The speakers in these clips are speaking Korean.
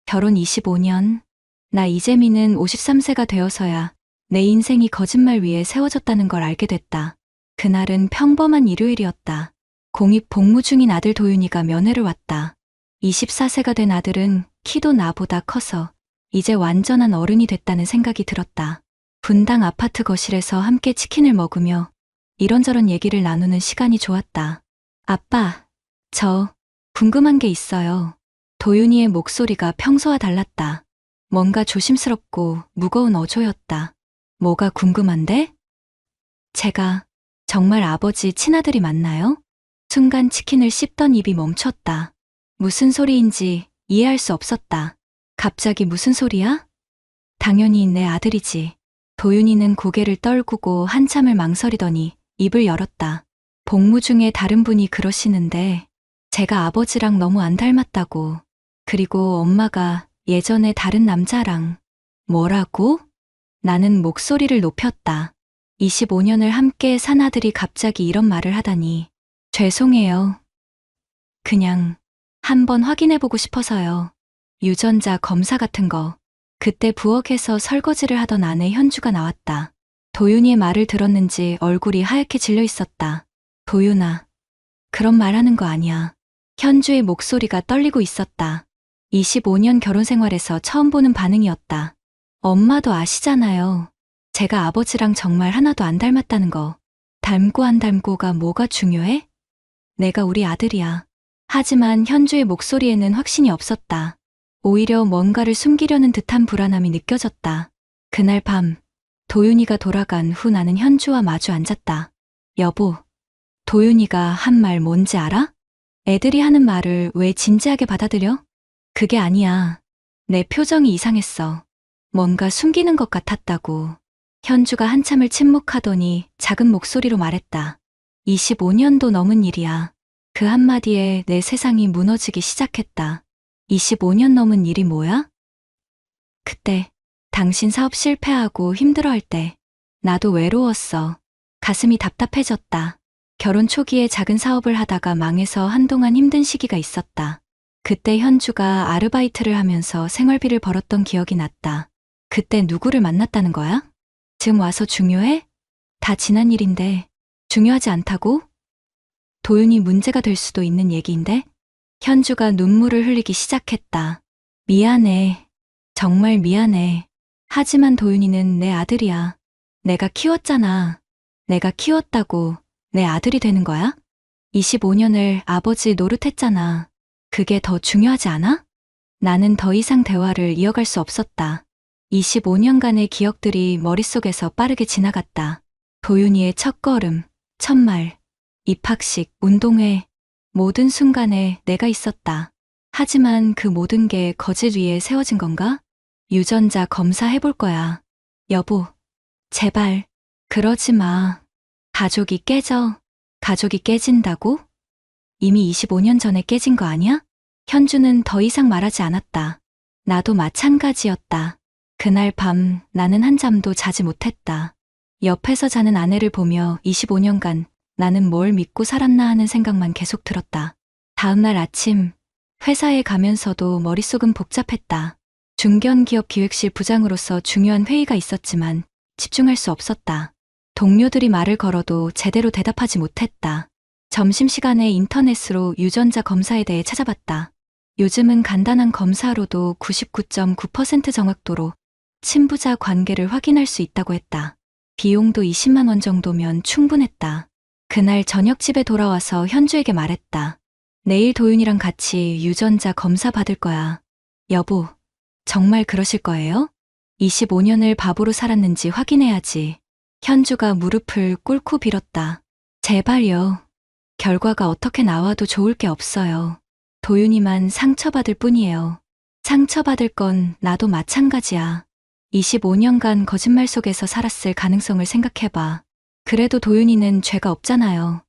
결혼 25년. 나 이재민은 53세가 되어서야 내 인생이 거짓말 위에 세워졌다는 걸 알게 됐다. 그날은 평범한 일요일이었다. 공익 복무 중인 아들 도윤이가 면회를 왔다. 24세가 된 아들은 키도 나보다 커서 이제 완전한 어른이 됐다는 생각이 들었다. 분당 아파트 거실에서 함께 치킨을 먹으며 이런저런 얘기를 나누는 시간이 좋았다. 아빠, 저 궁금한 게 있어요. 도윤이의 목소리가 평소와 달랐다. 뭔가 조심스럽고 무거운 어조였다. 뭐가 궁금한데? 제가 정말 아버지 친아들이 맞나요? 순간 치킨을 씹던 입이 멈췄다. 무슨 소리인지 이해할 수 없었다. 갑자기 무슨 소리야? 당연히 내 아들이지. 도윤이는 고개를 떨구고 한참을 망설이더니 입을 열었다. 복무 중에 다른 분이 그러시는데 제가 아버지랑 너무 안 닮았다고. 그리고 엄마가 예전에 다른 남자랑. 뭐라고? 나는 목소리를 높였다. 25년을 함께 산 아들이 갑자기 이런 말을 하다니. 죄송해요. 그냥 한번 확인해보고 싶어서요. 유전자 검사 같은 거. 그때 부엌에서 설거지를 하던 아내 현주가 나왔다. 도윤이의 말을 들었는지 얼굴이 하얗게 질려 있었다. 도윤아, 그런 말 하는 거 아니야. 현주의 목소리가 떨리고 있었다. 25년 결혼 생활에서 처음 보는 반응이었다. 엄마도 아시잖아요. 제가 아버지랑 정말 하나도 안 닮았다는 거. 닮고 안 닮고가 뭐가 중요해? 내가 우리 아들이야. 하지만 현주의 목소리에는 확신이 없었다. 오히려 뭔가를 숨기려는 듯한 불안함이 느껴졌다. 그날 밤, 도윤이가 돌아간 후 나는 현주와 마주 앉았다. 여보, 도윤이가 한 말 뭔지 알아? 애들이 하는 말을 왜 진지하게 받아들여? 그게 아니야. 내 표정이 이상했어. 뭔가 숨기는 것 같았다고. 현주가 한참을 침묵하더니 작은 목소리로 말했다. 25년도 넘은 일이야. 그 한마디에 내 세상이 무너지기 시작했다. 25년 넘은 일이 뭐야? 그때 당신 사업 실패하고 힘들어할 때 나도 외로웠어. 가슴이 답답해졌다. 결혼 초기에 작은 사업을 하다가 망해서 한동안 힘든 시기가 있었다. 그때 현주가 아르바이트를 하면서 생활비를 벌었던 기억이 났다. 그때 누구를 만났다는 거야? 지금 와서 중요해? 다 지난 일인데 중요하지 않다고? 도윤이 문제가 될 수도 있는 얘기인데? 현주가 눈물을 흘리기 시작했다. 미안해. 정말 미안해. 하지만 도윤이는 내 아들이야. 내가 키웠잖아. 내가 키웠다고 내 아들이 되는 거야? 25년을 아버지 노릇했잖아. 그게 더 중요하지 않아? 나는 더 이상 대화를 이어갈 수 없었다. 25년간의 기억들이 머릿속에서 빠르게 지나갔다. 도윤이의 첫걸음, 첫말, 입학식, 운동회, 모든 순간에 내가 있었다. 하지만 그 모든 게 거짓 위에 세워진 건가? 유전자 검사해볼 거야. 여보, 제발, 그러지 마. 가족이 깨져. 가족이 깨진다고? 이미 25년 전에 깨진 거 아니야? 현주는 더 이상 말하지 않았다. 나도 마찬가지였다. 그날 밤 나는 한잠도 자지 못했다. 옆에서 자는 아내를 보며 25년간 나는 뭘 믿고 살았나 하는 생각만 계속 들었다. 다음날 아침 회사에 가면서도 머릿속은 복잡했다. 중견기업 기획실 부장으로서 중요한 회의가 있었지만 집중할 수 없었다. 동료들이 말을 걸어도 제대로 대답하지 못했다. 점심시간에 인터넷으로 유전자 검사에 대해 찾아봤다. 요즘은 간단한 검사로도 99.9% 정확도로 친부자 관계를 확인할 수 있다고 했다. 비용도 20만 원 정도면 충분했다. 그날 저녁 집에 돌아와서 현주에게 말했다. 내일 도윤이랑 같이 유전자 검사 받을 거야. 여보, 정말 그러실 거예요? 25년을 바보로 살았는지 확인해야지. 현주가 무릎을 꿇고 빌었다. 제발요. 결과가 어떻게 나와도 좋을 게 없어요. 도윤이만 상처받을 뿐이에요. 상처받을 건 나도 마찬가지야. 25년간 거짓말 속에서 살았을 가능성을 생각해봐. 그래도 도윤이는 죄가 없잖아요.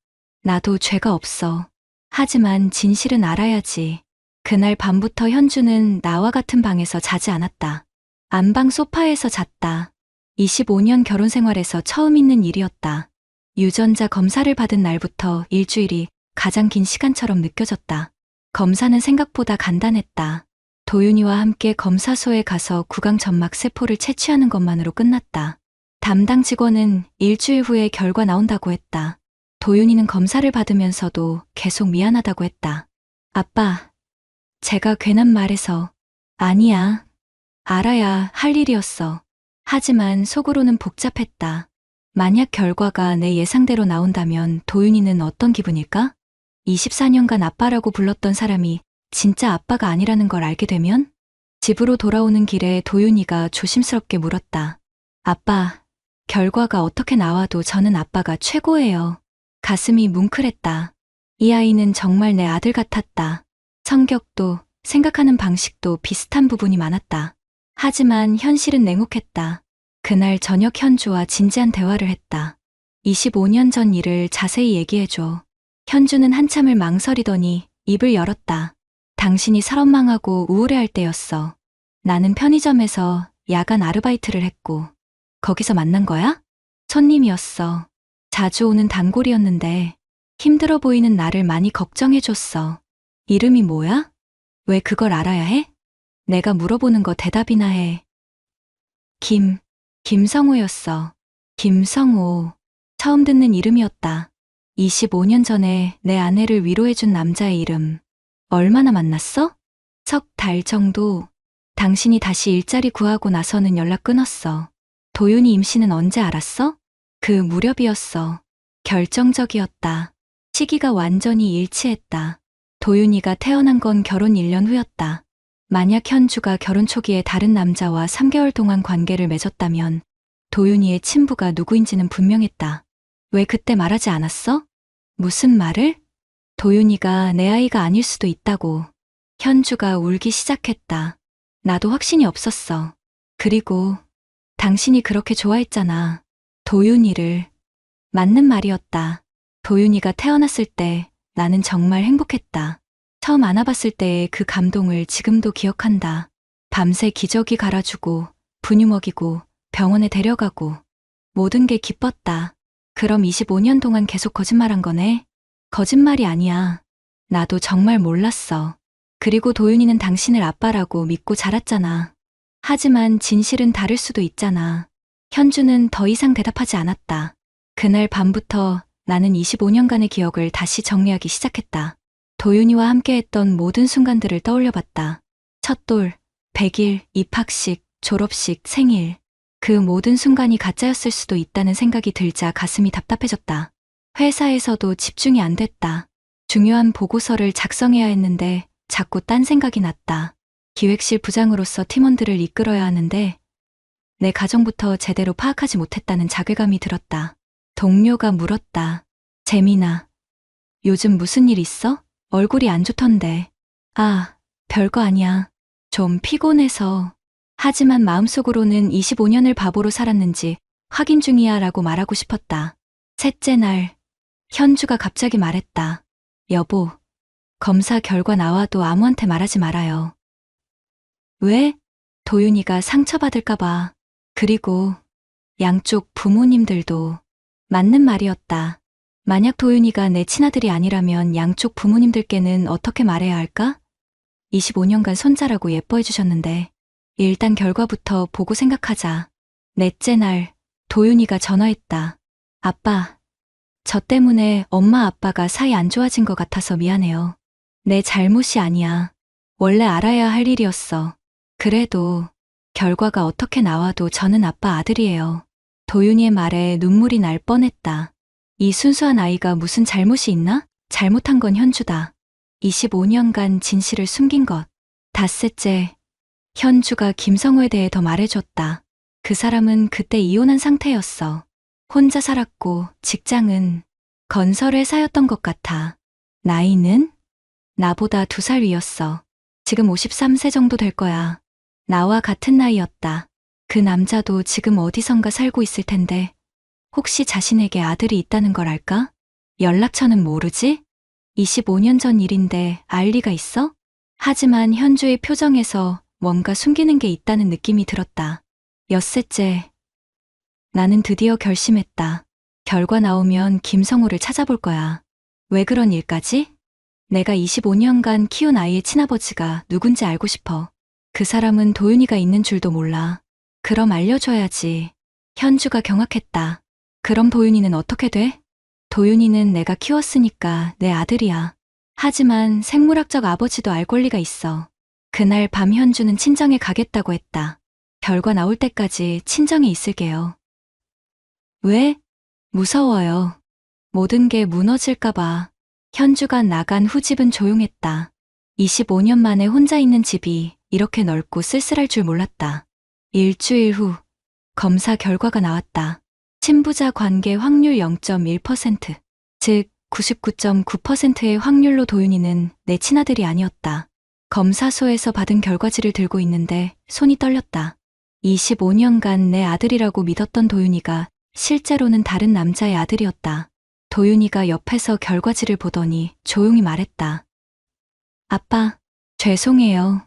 나도 죄가 없어. 하지만 진실은 알아야지. 그날 밤부터 현주는 나와 같은 방에서 자지 않았다. 안방 소파에서 잤다. 25년 결혼 생활에서 처음 있는 일이었다. 유전자 검사를 받은 날부터 일주일이 가장 긴 시간처럼 느껴졌다. 검사는 생각보다 간단했다. 도윤이와 함께 검사소에 가서 구강 점막 세포를 채취하는 것만으로 끝났다. 담당 직원은 일주일 후에 결과 나온다고 했다. 도윤이는 검사를 받으면서도 계속 미안하다고 했다. 아빠, 제가 괜한 말해서. 아니야. 알아야 할 일이었어. 하지만 속으로는 복잡했다. 만약 결과가 내 예상대로 나온다면 도윤이는 어떤 기분일까? 24년간 아빠라고 불렀던 사람이 진짜 아빠가 아니라는 걸 알게 되면? 집으로 돌아오는 길에 도윤이가 조심스럽게 물었다. 아빠, 결과가 어떻게 나와도 저는 아빠가 최고예요. 가슴이 뭉클했다. 이 아이는 정말 내 아들 같았다. 성격도 생각하는 방식도 비슷한 부분이 많았다. 하지만 현실은 냉혹했다. 그날 저녁 현주와 진지한 대화를 했다. 25년 전 일을 자세히 얘기해줘. 현주는 한참을 망설이더니 입을 열었다. 당신이 살원망하고 우울해할 때였어. 나는 편의점에서 야간 아르바이트를 했고 거기서 만난 거야? 손님이었어. 자주 오는 단골이었는데 힘들어 보이는 나를 많이 걱정해줬어. 이름이 뭐야? 왜 그걸 알아야 해? 내가 물어보는 거 대답이나 해. 김성호였어. 김성호. 처음 듣는 이름이었다. 25년 전에 내 아내를 위로해준 남자의 이름. 얼마나 만났어? 석 달 정도. 당신이 다시 일자리 구하고 나서는 연락 끊었어. 도윤이 임신은 언제 알았어? 그 무렵이었어. 결정적이었다. 시기가 완전히 일치했다. 도윤이가 태어난 건 결혼 1년 후였다. 만약 현주가 결혼 초기에 다른 남자와 3개월 동안 관계를 맺었다면 도윤이의 친부가 누구인지는 분명했다. 왜 그때 말하지 않았어? 무슨 말을? 도윤이가 내 아이가 아닐 수도 있다고. 현주가 울기 시작했다. 나도 확신이 없었어. 그리고 당신이 그렇게 좋아했잖아. 도윤이를. 맞는 말이었다. 도윤이가 태어났을 때 나는 정말 행복했다. 처음 안아봤을 때의 그 감동을 지금도 기억한다. 밤새 기저귀 갈아주고 분유 먹이고 병원에 데려가고 모든 게 기뻤다. 그럼 25년 동안 계속 거짓말한 거네? 거짓말이 아니야. 나도 정말 몰랐어. 그리고 도윤이는 당신을 아빠라고 믿고 자랐잖아. 하지만 진실은 다를 수도 있잖아. 현주는 더 이상 대답하지 않았다. 그날 밤부터 나는 25년간의 기억을 다시 정리하기 시작했다. 도윤이와 함께했던 모든 순간들을 떠올려봤다. 첫돌, 100일, 입학식, 졸업식, 생일. 그 모든 순간이 가짜였을 수도 있다는 생각이 들자 가슴이 답답해졌다. 회사에서도 집중이 안 됐다. 중요한 보고서를 작성해야 했는데 자꾸 딴 생각이 났다. 기획실 부장으로서 팀원들을 이끌어야 하는데 내 가정부터 제대로 파악하지 못했다는 자괴감이 들었다. 동료가 물었다. 재민아, 요즘 무슨 일 있어? 얼굴이 안 좋던데. 아, 별거 아니야. 좀 피곤해서. 하지만 마음속으로는 25년을 바보로 살았는지 확인 중이야 라고 말하고 싶었다. 셋째 날, 현주가 갑자기 말했다. 여보, 검사 결과 나와도 아무한테 말하지 말아요. 왜? 도윤이가 상처받을까봐. 그리고 양쪽 부모님들도. 맞는 말이었다. 만약 도윤이가 내 친아들이 아니라면 양쪽 부모님들께는 어떻게 말해야 할까? 25년간 손자라고 예뻐해 주셨는데 일단 결과부터 보고 생각하자. 넷째 날, 도윤이가 전화했다. 아빠, 저 때문에 엄마 아빠가 사이 안 좋아진 것 같아서 미안해요. 내 잘못이 아니야. 원래 알아야 할 일이었어. 그래도 결과가 어떻게 나와도 저는 아빠 아들이에요. 도윤이의 말에 눈물이 날 뻔했다. 이 순수한 아이가 무슨 잘못이 있나? 잘못한 건 현주다. 25년간 진실을 숨긴 것. 닷새째, 현주가 김성호에 대해 더 말해줬다. 그 사람은 그때 이혼한 상태였어. 혼자 살았고 직장은 건설회사였던 것 같아. 나이는? 나보다 2살 위였어. 지금 53세 정도 될 거야. 나와 같은 나이였다. 그 남자도 지금 어디선가 살고 있을 텐데 혹시 자신에게 아들이 있다는 걸 알까? 연락처는 모르지? 25년 전 일인데 알 리가 있어? 하지만 현주의 표정에서 뭔가 숨기는 게 있다는 느낌이 들었다. 엿새째, 나는 드디어 결심했다. 결과 나오면 김성호를 찾아볼 거야. 왜 그런 일까지? 내가 25년간 키운 아이의 친아버지가 누군지 알고 싶어. 그 사람은 도윤이가 있는 줄도 몰라. 그럼 알려줘야지. 현주가 경악했다. 그럼 도윤이는 어떻게 돼? 도윤이는 내가 키웠으니까 내 아들이야. 하지만 생물학적 아버지도 알 권리가 있어. 그날 밤 현주는 친정에 가겠다고 했다. 결과 나올 때까지 친정에 있을게요. 왜? 무서워요. 모든 게 무너질까봐. 현주가 나간 후 집은 조용했다. 25년 만에 혼자 있는 집이 이렇게 넓고 쓸쓸할 줄 몰랐다. 일주일 후 검사 결과가 나왔다. 친부자 관계 확률 0.1%, 즉 99.9%의 확률로 도윤이는 내 친아들이 아니었다. 검사소에서 받은 결과지를 들고 있는데 손이 떨렸다. 25년간 내 아들이라고 믿었던 도윤이가 실제로는 다른 남자의 아들이었다. 도윤이가 옆에서 결과지를 보더니 조용히 말했다. 아빠, 죄송해요.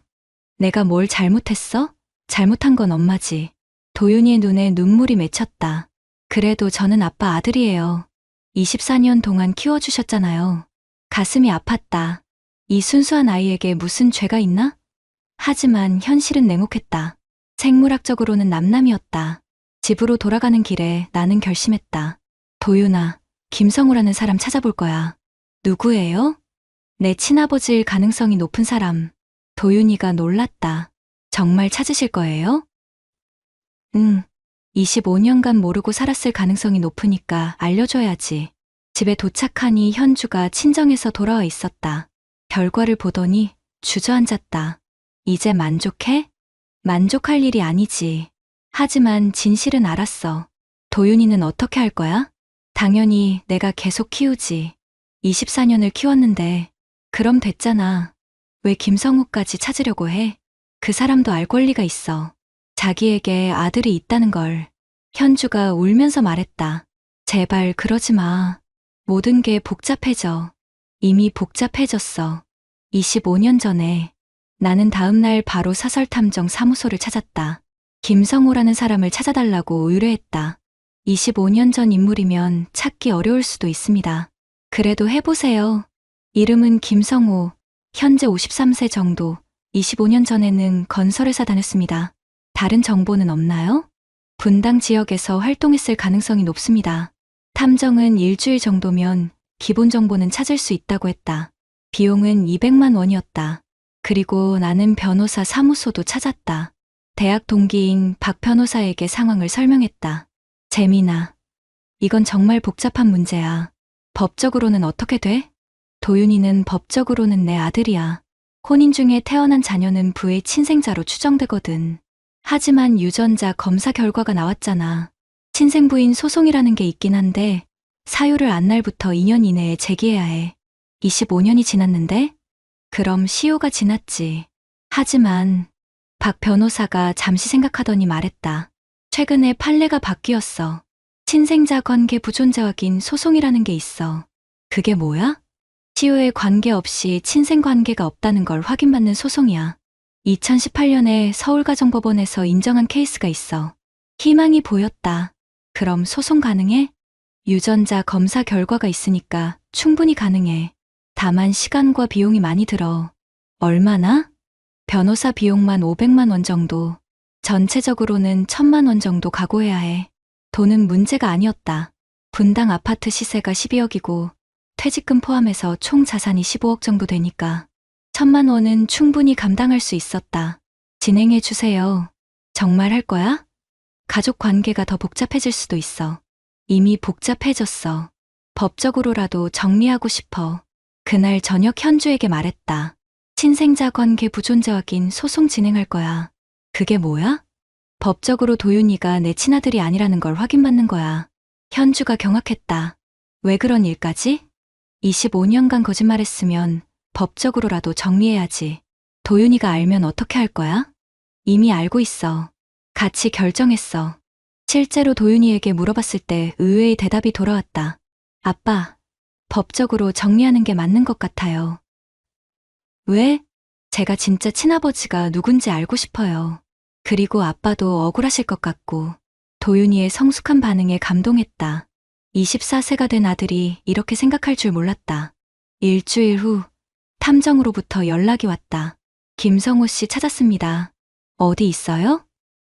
내가 뭘 잘못했어? 잘못한 건 엄마지. 도윤이의 눈에 눈물이 맺혔다. 그래도 저는 아빠 아들이에요. 24년 동안 키워주셨잖아요. 가슴이 아팠다. 이 순수한 아이에게 무슨 죄가 있나? 하지만 현실은 냉혹했다. 생물학적으로는 남남이었다. 집으로 돌아가는 길에 나는 결심했다. 도윤아, 김성우라는 사람 찾아볼 거야. 누구예요? 내 친아버지일 가능성이 높은 사람. 도윤이가 놀랐다. 정말 찾으실 거예요? 응. 25년간 모르고 살았을 가능성이 높으니까 알려줘야지. 집에 도착하니 현주가 친정에서 돌아와 있었다. 결과를 보더니 주저앉았다. 이제 만족해? 만족할 일이 아니지. 하지만 진실은 알았어. 도윤이는 어떻게 할 거야? 당연히 내가 계속 키우지. 24년을 키웠는데 그럼 됐잖아. 왜 김성우까지 찾으려고 해? 그 사람도 알 권리가 있어. 자기에게 아들이 있다는 걸. 현주가 울면서 말했다. 제발 그러지 마. 모든 게 복잡해져. 이미 복잡해졌어. 25년 전에 나는 다음날 바로 사설탐정 사무소를 찾았다. 김성호라는 사람을 찾아달라고 의뢰했다. 25년 전 인물이면 찾기 어려울 수도 있습니다. 그래도 해보세요. 이름은 김성호, 현재 53세 정도, 25년 전에는 건설회사 다녔습니다. 다른 정보는 없나요? 분당 지역에서 활동했을 가능성이 높습니다. 탐정은 일주일 정도면 기본 정보는 찾을 수 있다고 했다. 비용은 200만 원이었다. 그리고 나는 변호사 사무소도 찾았다. 대학 동기인 박 변호사에게 상황을 설명했다. 재민아, 이건 정말 복잡한 문제야. 법적으로는 어떻게 돼? 도윤이는 법적으로는 내 아들이야. 혼인 중에 태어난 자녀는 부의 친생자로 추정되거든. 하지만 유전자 검사 결과가 나왔잖아. 친생부인 소송이라는 게 있긴 한데 사유를 안 날부터 2년 이내에 제기해야 해. 25년이 지났는데? 그럼 시효가 지났지. 하지만 박 변호사가 잠시 생각하더니 말했다. 최근에 판례가 바뀌었어. 친생자 관계 부존재 확인 소송이라는 게 있어. 그게 뭐야? 시효에 관계없이 친생 관계가 없다는 걸 확인받는 소송이야. 2018년에 서울가정법원에서 인정한 케이스가 있어. 희망이 보였다. 그럼 소송 가능해? 유전자 검사 결과가 있으니까 충분히 가능해. 다만 시간과 비용이 많이 들어. 얼마나? 변호사 비용만 500만 원 정도. 전체적으로는 1000만 원 정도 각오해야 해. 돈은 문제가 아니었다. 분당 아파트 시세가 12억이고 퇴직금 포함해서 총 자산이 15억 정도 되니까 1000만 원은 충분히 감당할 수 있었다. 진행해 주세요. 정말 할 거야? 가족 관계가 더 복잡해질 수도 있어. 이미 복잡해졌어. 법적으로라도 정리하고 싶어. 그날 저녁 현주에게 말했다. 친생자 관계 부존재 확인 소송 진행할 거야. 그게 뭐야? 법적으로 도윤이가 내 친아들이 아니라는 걸 확인받는 거야. 현주가 경악했다. 왜 그런 일까지? 25년간 거짓말했으면 법적으로라도 정리해야지. 도윤이가 알면 어떻게 할 거야? 이미 알고 있어. 같이 결정했어. 실제로 도윤이에게 물어봤을 때 의외의 대답이 돌아왔다. 아빠, 법적으로 정리하는 게 맞는 것 같아요. 왜? 제가 진짜 친아버지가 누군지 알고 싶어요. 그리고 아빠도 억울하실 것 같고. 도윤이의 성숙한 반응에 감동했다. 24세가 된 아들이 이렇게 생각할 줄 몰랐다. 일주일 후 탐정으로부터 연락이 왔다. 김성호 씨 찾았습니다. 어디 있어요?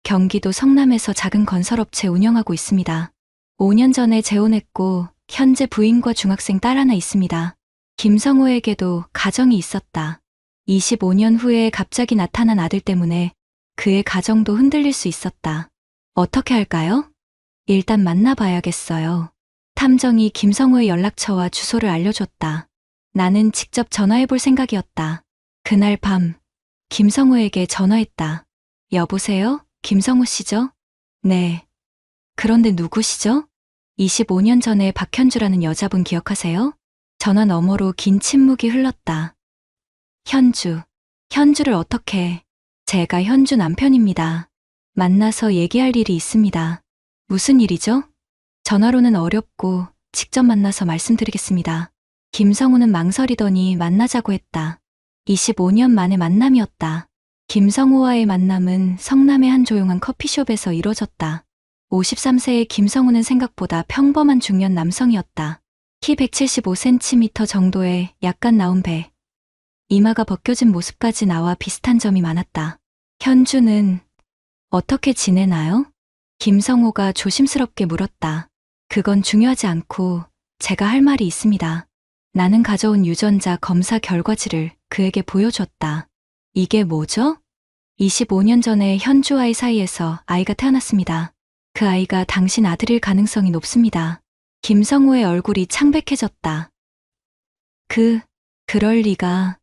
경기도 성남에서 작은 건설업체 운영하고 있습니다. 5년 전에 재혼했고 현재 부인과 중학생 딸 하나 있습니다. 김성호에게도 가정이 있었다. 25년 후에 갑자기 나타난 아들 때문에 그의 가정도 흔들릴 수 있었다. 어떻게 할까요? 일단 만나봐야겠어요. 탐정이 김성호의 연락처와 주소를 알려줬다. 나는 직접 전화해볼 생각이었다. 그날 밤, 김성호에게 전화했다. 여보세요? 김성호 씨죠? 네. 그런데 누구시죠? 25년 전에 박현주라는 여자분 기억하세요? 전화 너머로 긴 침묵이 흘렀다. 현주. 현주를 어떻게? 제가 현주 남편입니다. 만나서 얘기할 일이 있습니다. 무슨 일이죠? 전화로는 어렵고 직접 만나서 말씀드리겠습니다. 김성우는 망설이더니 만나자고 했다. 25년 만의 만남이었다. 김성우와의 만남은 성남의 한 조용한 커피숍에서 이뤄졌다. 53세의 김성우는 생각보다 평범한 중년 남성이었다. 키 175cm 정도의 약간 나온 배. 이마가 벗겨진 모습까지 나와 비슷한 점이 많았다. 현주는 어떻게 지내나요? 김성호가 조심스럽게 물었다. 그건 중요하지 않고 제가 할 말이 있습니다. 나는 가져온 유전자 검사 결과지를 그에게 보여줬다. 이게 뭐죠? 25년 전에 현주와의 사이에서 아이가 태어났습니다. 그 아이가 당신 아들일 가능성이 높습니다. 김성호의 얼굴이 창백해졌다. 그럴 리가.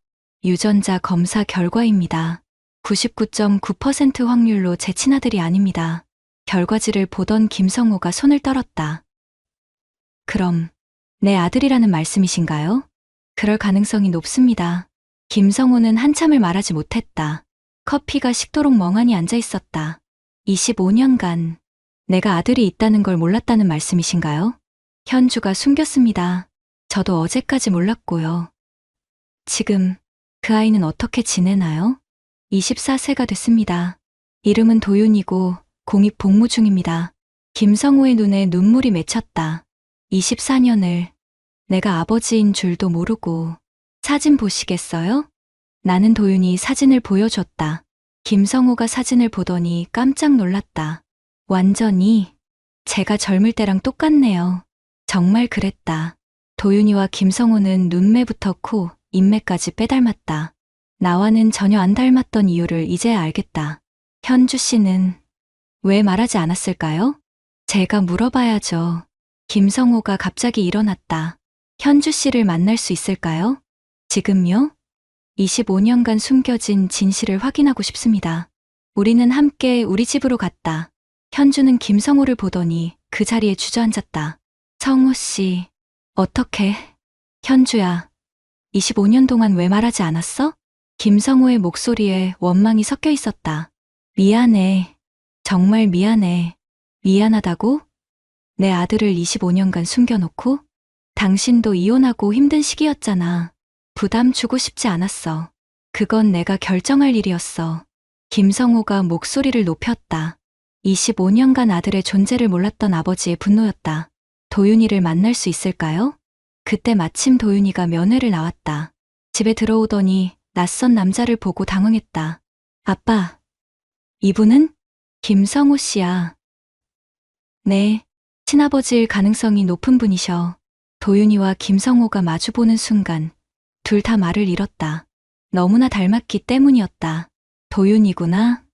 유전자 검사 결과입니다. 99.9% 확률로 제 친아들이 아닙니다. 결과지를 보던 김성호가 손을 떨었다. 그럼 내 아들이라는 말씀이신가요? 그럴 가능성이 높습니다. 김성호는 한참을 말하지 못했다. 커피가 식도록 멍하니 앉아 있었다. 25년간 내가 아들이 있다는 걸 몰랐다는 말씀이신가요? 현주가 숨겼습니다. 저도 어제까지 몰랐고요. 지금 그 아이는 어떻게 지내나요? 24세가 됐습니다. 이름은 도윤이고 공익 복무 중입니다. 김성호의 눈에 눈물이 맺혔다. 24년을 내가 아버지인 줄도 모르고. 사진 보시겠어요? 나는 도윤이 사진을 보여줬다. 김성호가 사진을 보더니 깜짝 놀랐다. 완전히 제가 젊을 때랑 똑같네요. 정말 그랬다. 도윤이와 김성호는 눈매부터 코, 인매까지 빼닮았다. 나와는 전혀 안 닮았던 이유를 이제야 알겠다. 현주 씨는 왜 말하지 않았을까요? 제가 물어봐야죠. 김성호가 갑자기 일어났다. 현주 씨를 만날 수 있을까요? 지금요? 25년간 숨겨진 진실을 확인하고 싶습니다. 우리는 함께 우리 집으로 갔다. 현주는 김성호를 보더니 그 자리에 주저앉았다. 성호 씨, 어떻게? 현주야, 25년 동안 왜 말하지 않았어? 김성호의 목소리에 원망이 섞여 있었다. 미안해. 정말 미안해. 미안하다고? 내 아들을 25년간 숨겨놓고? 당신도 이혼하고 힘든 시기였잖아. 부담 주고 싶지 않았어. 그건 내가 결정할 일이었어. 김성호가 목소리를 높였다. 25년간 아들의 존재를 몰랐던 아버지의 분노였다. 도윤이를 만날 수 있을까요? 그때 마침 도윤이가 면회를 나왔다. 집에 들어오더니 낯선 남자를 보고 당황했다. 아빠, 이분은? 김성호 씨야. 네, 친아버지일 가능성이 높은 분이셔. 도윤이와 김성호가 마주보는 순간 둘 다 말을 잃었다. 너무나 닮았기 때문이었다. 도윤이구나.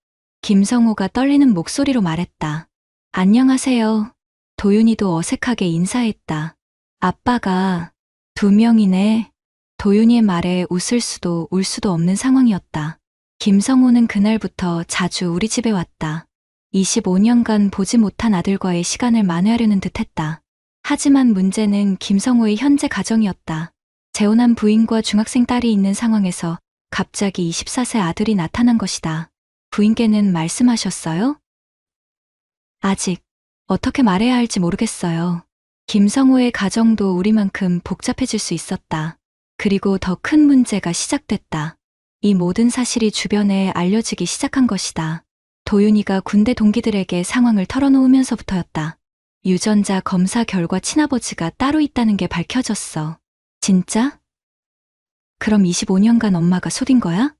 김성호가 떨리는 목소리로 말했다. 안녕하세요. 도윤이도 어색하게 인사했다. 아빠가 2명이네. 도윤이의 말에 웃을 수도 울 수도 없는 상황이었다. 김성호는 그날부터 자주 우리 집에 왔다. 25년간 보지 못한 아들과의 시간을 만회하려는 듯했다. 하지만 문제는 김성호의 현재 가정이었다. 재혼한 부인과 중학생 딸이 있는 상황에서 갑자기 24세 아들이 나타난 것이다. 부인께는 말씀하셨어요? 아직 어떻게 말해야 할지 모르겠어요. 김성호의 가정도 우리만큼 복잡해질 수 있었다. 그리고 더 큰 문제가 시작됐다. 이 모든 사실이 주변에 알려지기 시작한 것이다. 도윤이가 군대 동기들에게 상황을 털어놓으면서부터였다. 유전자 검사 결과 친아버지가 따로 있다는 게 밝혀졌어. 진짜? 그럼 25년간 엄마가 속인 거야?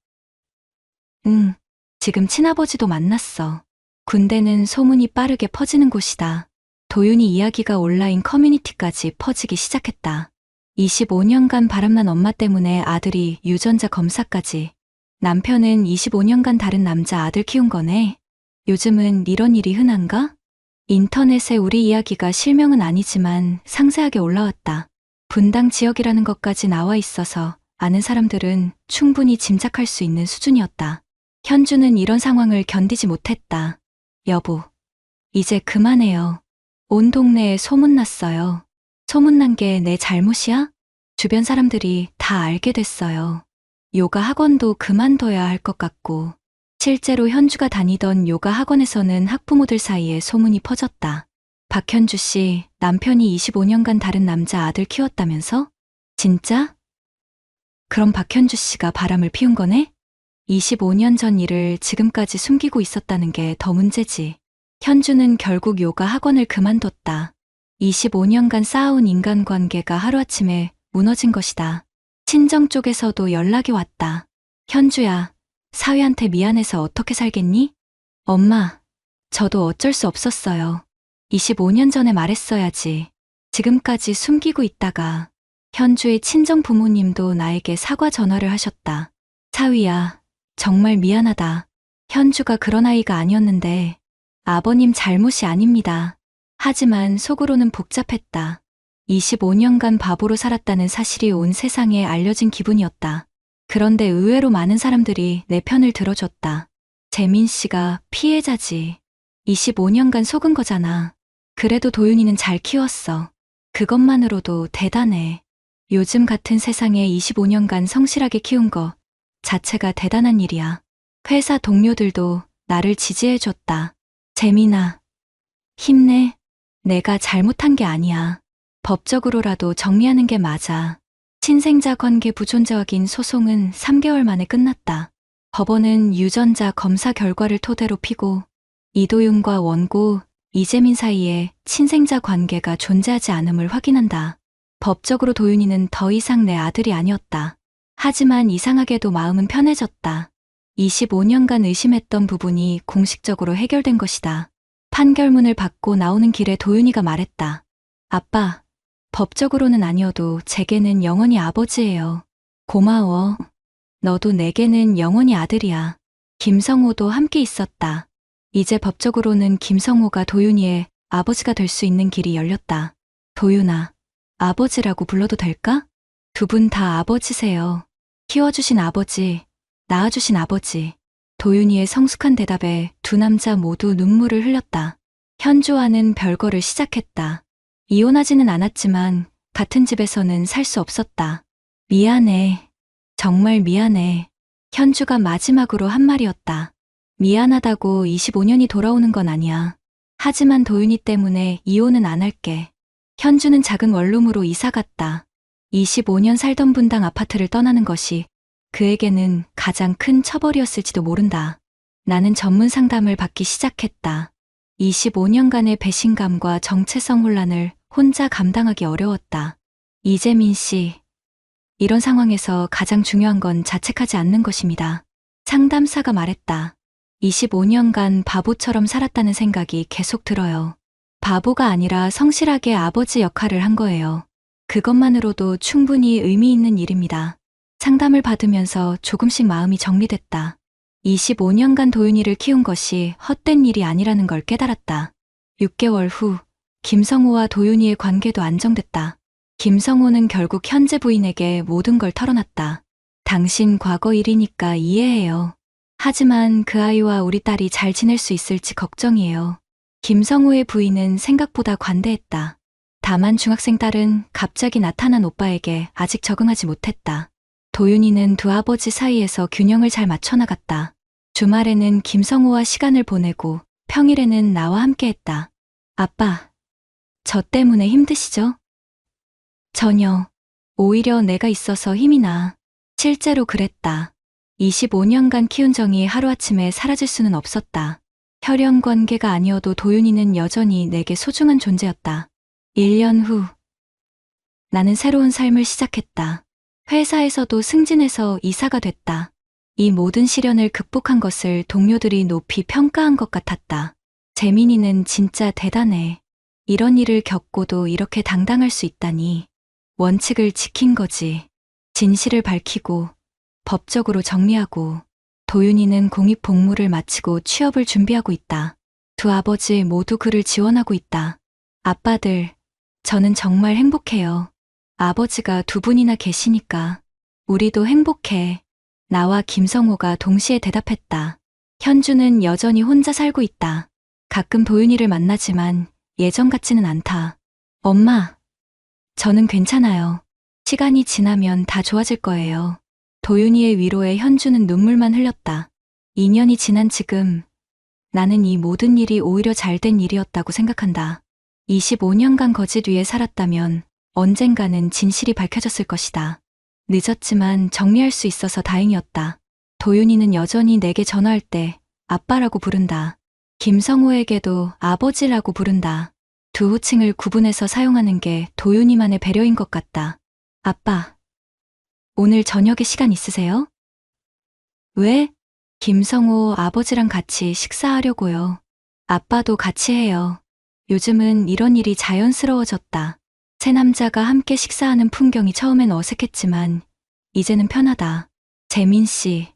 응. 지금 친아버지도 만났어. 군대는 소문이 빠르게 퍼지는 곳이다. 도윤이 이야기가 온라인 커뮤니티까지 퍼지기 시작했다. 25년간 바람난 엄마 때문에 아들이 유전자 검사까지. 남편은 25년간 다른 남자 아들 키운 거네. 요즘은 이런 일이 흔한가? 인터넷에 우리 이야기가 실명은 아니지만 상세하게 올라왔다. 분당 지역이라는 것까지 나와 있어서 아는 사람들은 충분히 짐작할 수 있는 수준이었다. 현주는 이런 상황을 견디지 못했다. 여보, 이제 그만해요. 온 동네에 소문났어요. 소문난 게 내 잘못이야? 주변 사람들이 다 알게 됐어요. 요가 학원도 그만둬야 할 것 같고, 실제로 현주가 다니던 요가 학원에서는 학부모들 사이에 소문이 퍼졌다. 박현주 씨, 남편이 25년간 다른 남자 아들 키웠다면서? 진짜? 그럼 박현주 씨가 바람을 피운 거네? 25년 전 일을 지금까지 숨기고 있었다는 게 더 문제지. 현주는 결국 요가 학원을 그만뒀다. 25년간 쌓아온 인간관계가 하루아침에 무너진 것이다. 친정 쪽에서도 연락이 왔다. 현주야, 사위한테 미안해서 어떻게 살겠니? 엄마, 저도 어쩔 수 없었어요. 25년 전에 말했어야지. 지금까지 숨기고 있다가 현주의 친정 부모님도 나에게 사과 전화를 하셨다. 사위야, 정말 미안하다. 현주가 그런 아이가 아니었는데 아버님 잘못이 아닙니다. 하지만 속으로는 복잡했다. 25년간 바보로 살았다는 사실이 온 세상에 알려진 기분이었다. 그런데 의외로 많은 사람들이 내 편을 들어줬다. 재민 씨가 피해자지. 25년간 속은 거잖아. 그래도 도윤이는 잘 키웠어. 그것만으로도 대단해. 요즘 같은 세상에 25년간 성실하게 키운 거 자체가 대단한 일이야. 회사 동료들도 나를 지지해줬다. 재민아, 힘내. 내가 잘못한 게 아니야. 법적으로라도 정리하는 게 맞아. 친생자 관계 부존재 확인 소송은 3개월 만에 끝났다. 법원은 유전자 검사 결과를 토대로 피고 이도윤과 원고, 이재민 사이에 친생자 관계가 존재하지 않음을 확인한다. 법적으로 도윤이는 더 이상 내 아들이 아니었다. 하지만 이상하게도 마음은 편해졌다. 25년간 의심했던 부분이 공식적으로 해결된 것이다. 판결문을 받고 나오는 길에 도윤이가 말했다. 아빠, 법적으로는 아니어도 제게는 영원히 아버지예요. 고마워. 너도 내게는 영원히 아들이야. 김성호도 함께 있었다. 이제 법적으로는 김성호가 도윤이의 아버지가 될 수 있는 길이 열렸다. 도윤아, 아버지라고 불러도 될까? 두 분 다 아버지세요. 키워주신 아버지, 낳아주신 아버지. 도윤이의 성숙한 대답에 두 남자 모두 눈물을 흘렸다. 현주와는 별거를 시작했다. 이혼하지는 않았지만 같은 집에서는 살 수 없었다. 미안해. 정말 미안해. 현주가 마지막으로 한 말이었다. 미안하다고 25년이 돌아오는 건 아니야. 하지만 도윤이 때문에 이혼은 안 할게. 현주는 작은 원룸으로 이사 갔다. 25년 살던 분당 아파트를 떠나는 것이 그에게는 가장 큰 처벌이었을지도 모른다. 나는 전문 상담을 받기 시작했다. 25년간의 배신감과 정체성 혼란을 혼자 감당하기 어려웠다. 이재민 씨, 이런 상황에서 가장 중요한 건 자책하지 않는 것입니다. 상담사가 말했다. 25년간 바보처럼 살았다는 생각이 계속 들어요. 바보가 아니라 성실하게 아버지 역할을 한 거예요. 그것만으로도 충분히 의미 있는 일입니다. 상담을 받으면서 조금씩 마음이 정리됐다. 25년간 도윤이를 키운 것이 헛된 일이 아니라는 걸 깨달았다. 6개월 후 김성호와 도윤이의 관계도 안정됐다. 김성호는 결국 현재 부인에게 모든 걸 털어놨다. 당신 과거 일이니까 이해해요. 하지만 그 아이와 우리 딸이 잘 지낼 수 있을지 걱정이에요. 김성호의 부인은 생각보다 관대했다. 다만 중학생 딸은 갑자기 나타난 오빠에게 아직 적응하지 못했다. 도윤이는 두 아버지 사이에서 균형을 잘 맞춰나갔다. 주말에는 김성호와 시간을 보내고 평일에는 나와 함께했다. 아빠, 저 때문에 힘드시죠? 전혀. 오히려 내가 있어서 힘이 나. 실제로 그랬다. 25년간 키운 정이 하루아침에 사라질 수는 없었다. 혈연 관계가 아니어도 도윤이는 여전히 내게 소중한 존재였다. 1년 후, 나는 새로운 삶을 시작했다. 회사에서도 승진해서 이사가 됐다. 이 모든 시련을 극복한 것을 동료들이 높이 평가한 것 같았다. 재민이는 진짜 대단해. 이런 일을 겪고도 이렇게 당당할 수 있다니. 원칙을 지킨 거지. 진실을 밝히고 법적으로 정리하고 도윤이는 공익 복무를 마치고 취업을 준비하고 있다. 두 아버지 모두 그를 지원하고 있다. 아빠들, 저는 정말 행복해요. 아버지가 두 분이나 계시니까 우리도 행복해. 나와 김성호가 동시에 대답했다. 현주는 여전히 혼자 살고 있다. 가끔 도윤이를 만나지만 예전 같지는 않다. 엄마, 저는 괜찮아요. 시간이 지나면 다 좋아질 거예요. 도윤이의 위로에 현주는 눈물만 흘렸다. 2년이 지난 지금 나는 이 모든 일이 오히려 잘된 일이었다고 생각한다. 25년간 거짓 위에 살았다면 언젠가는 진실이 밝혀졌을 것이다. 늦었지만 정리할 수 있어서 다행이었다. 도윤이는 여전히 내게 전화할 때 아빠라고 부른다. 김성호에게도 아버지라고 부른다. 두 호칭을 구분해서 사용하는 게 도윤이만의 배려인 것 같다. 아빠, 오늘 저녁에 시간 있으세요? 왜? 김성호 아버지랑 같이 식사하려고요. 아빠도 같이 해요. 요즘은 이런 일이 자연스러워졌다. 세 남자가 함께 식사하는 풍경이 처음엔 어색했지만 이제는 편하다. 재민 씨,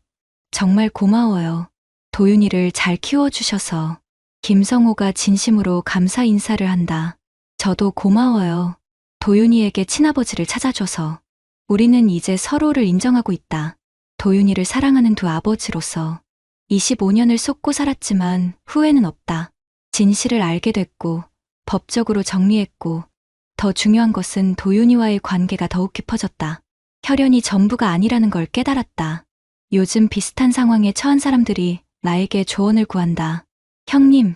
정말 고마워요. 도윤이를 잘 키워주셔서. 김성호가 진심으로 감사 인사를 한다. 저도 고마워요. 도윤이에게 친아버지를 찾아줘서. 우리는 이제 서로를 인정하고 있다. 도윤이를 사랑하는 두 아버지로서. 25년을 쏟고 살았지만 후회는 없다. 진실을 알게 됐고 법적으로 정리했고 더 중요한 것은 도윤이와의 관계가 더욱 깊어졌다. 혈연이 전부가 아니라는 걸 깨달았다. 요즘 비슷한 상황에 처한 사람들이 나에게 조언을 구한다. 형님,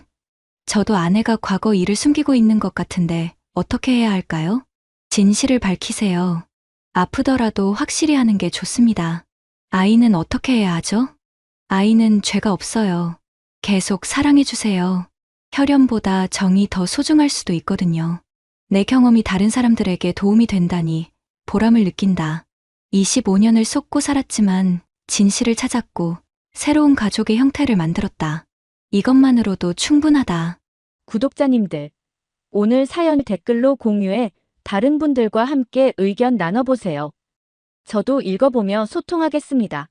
저도 아내가 과거 일을 숨기고 있는 것 같은데 어떻게 해야 할까요? 진실을 밝히세요. 아프더라도 확실히 하는 게 좋습니다. 아이는 어떻게 해야 하죠? 아이는 죄가 없어요. 계속 사랑해주세요. 혈연보다 정이 더 소중할 수도 있거든요. 내 경험이 다른 사람들에게 도움이 된다니 보람을 느낀다. 25년을 쏟고 살았지만 진실을 찾았고 새로운 가족의 형태를 만들었다. 이것만으로도 충분하다. 구독자님들, 오늘 사연 댓글로 공유해 다른 분들과 함께 의견 나눠보세요. 저도 읽어보며 소통하겠습니다.